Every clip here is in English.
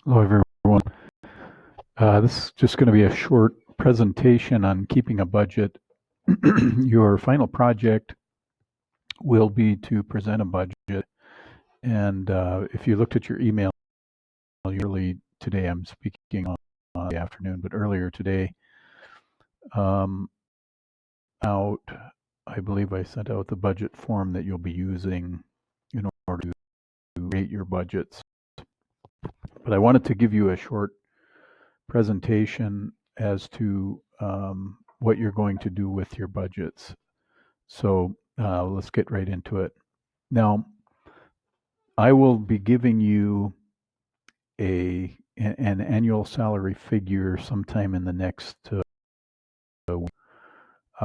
Hello, everyone. This is just going to be a short presentation on keeping a budget. Your final project will be to present a budget. And if you looked at your email early today, I'm speaking on the afternoon, but earlier today, um, out, I believe I sent out the budget form that you'll be using in order to create your budgets. But I wanted to give you a short presentation as to what you're going to do with your budgets. So let's get right into it. Now, I will be giving you an annual salary figure sometime in the next,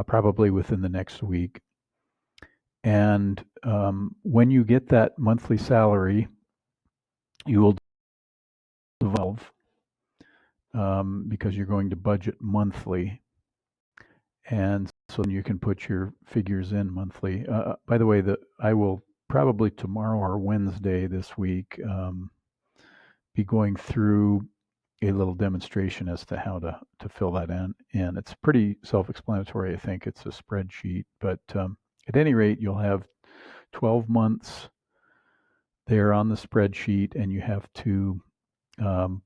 probably within the next week. And when you get that monthly salary, you will devolve because you're going to budget monthly. And so you can put your figures in monthly. By the way, I will probably tomorrow or Wednesday this week be going through a little demonstration as to how to fill that in. It's pretty self-explanatory, I think. It's a spreadsheet, but at any rate, you'll have 12 months there on the spreadsheet, and you have to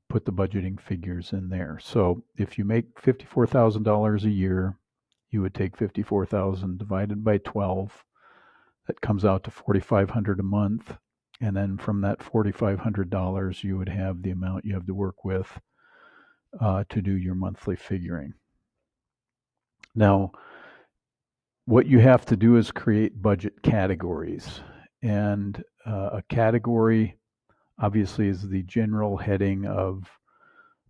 put the budgeting figures in there. So if you make $54,000 a year, you would take 54,000 divided by 12. That comes out to 4,500 a month. And then from that $4,500, you would have the amount you have to work with to do your monthly figuring. Now, what you have to do is create budget categories. And a category obviously is the general heading of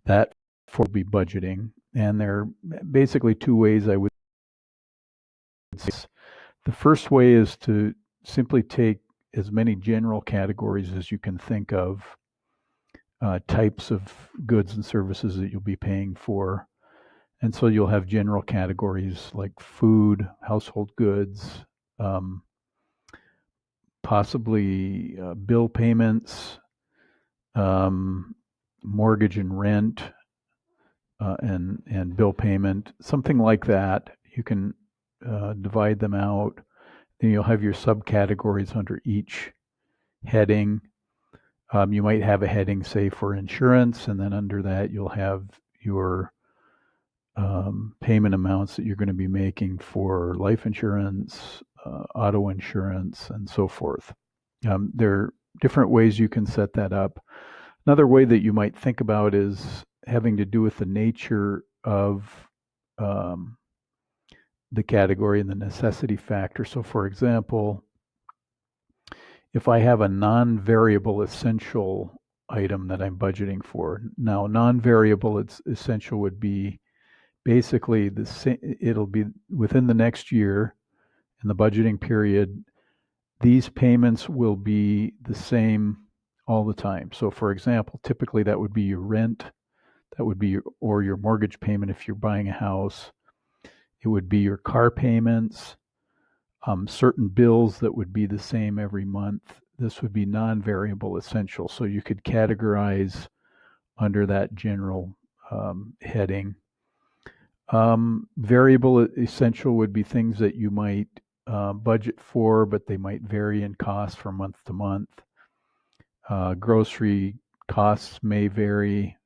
that for be budgeting. And there are basically two ways I would say. The first way is to simply take as many general categories as you can think of, types of goods and services that you'll be paying for. And so you'll have general categories like food, household goods, um, possibly bill payments, um, mortgage and rent, and bill payment, something like that. You can divide them out. Then you'll have your subcategories under each heading. You might have a heading, say, for insurance, and then under that you'll have your payment amounts that you're going to be making for life insurance, auto insurance, and so forth. There are different ways you can set that up. Another way that you might think about is having to do with the nature of um, the category and the necessity factor. So, for example, if I have a non-variable essential item that I'm budgeting for, now non-variable essential would be basically the same. It'll be within the next year in the budgeting period. These payments will be the same all the time. So, for example, typically that would be your rent, that would be or your mortgage payment if you're buying a house. It would be your car payments, certain bills that would be the same every month. This would be non-variable essential. So you could categorize under that general heading. Variable essential would be things that you might budget for, but they might vary in cost from month to month. Grocery costs may vary.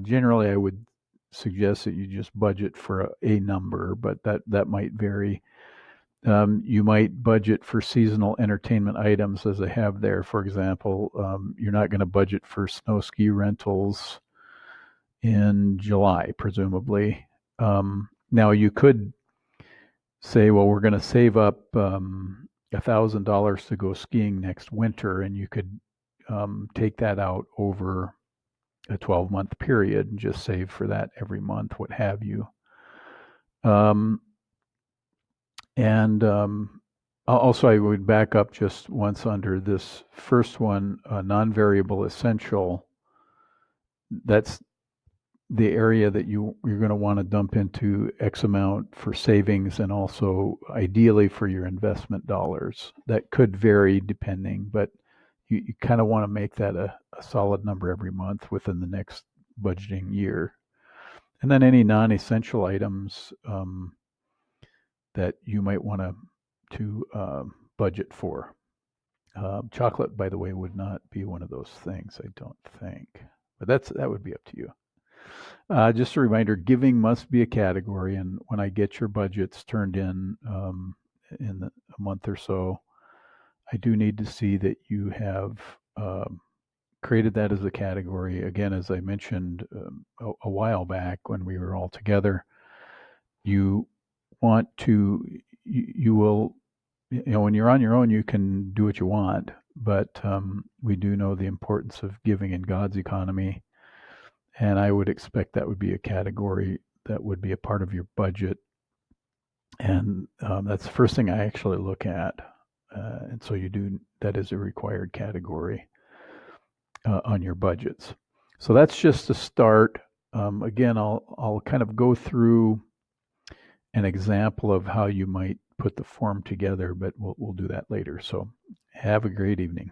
Generally, I would suggest that you just budget for a number, but that might vary. You might budget for seasonal entertainment items, as I have there. For example, you're not going to budget for snow ski rentals in July, presumably. Now, you could say, well, we're going to save up $1,000 to go skiing next winter, and you could take that out over a 12-month period and just save for that every month, what have you. And also, I would back up just once under this first one, non-variable essential. That's the area that you're going to want to dump into X amount for savings and also ideally for your investment dollars. That could vary depending, but you kind of want to make that a solid number every month within the next budgeting year. And then any non-essential items that you might want to budget for. Chocolate, by the way, would not be one of those things, I don't think. But that would be up to you. Just a reminder, giving must be a category, and when I get your budgets turned in a month or so, I do need to see that you have created that as a category. Again, as I mentioned a while back when we were all together, you want to, you will, when you're on your own, you can do what you want, but we do know the importance of giving in God's economy. And I would expect that would be a category that would be a part of your budget. And that's the first thing I actually look at. And so that is a required category on your budgets. So that's just a start. Again, I'll kind of go through an example of how you might put the form together, but we'll do that later. So have a great evening.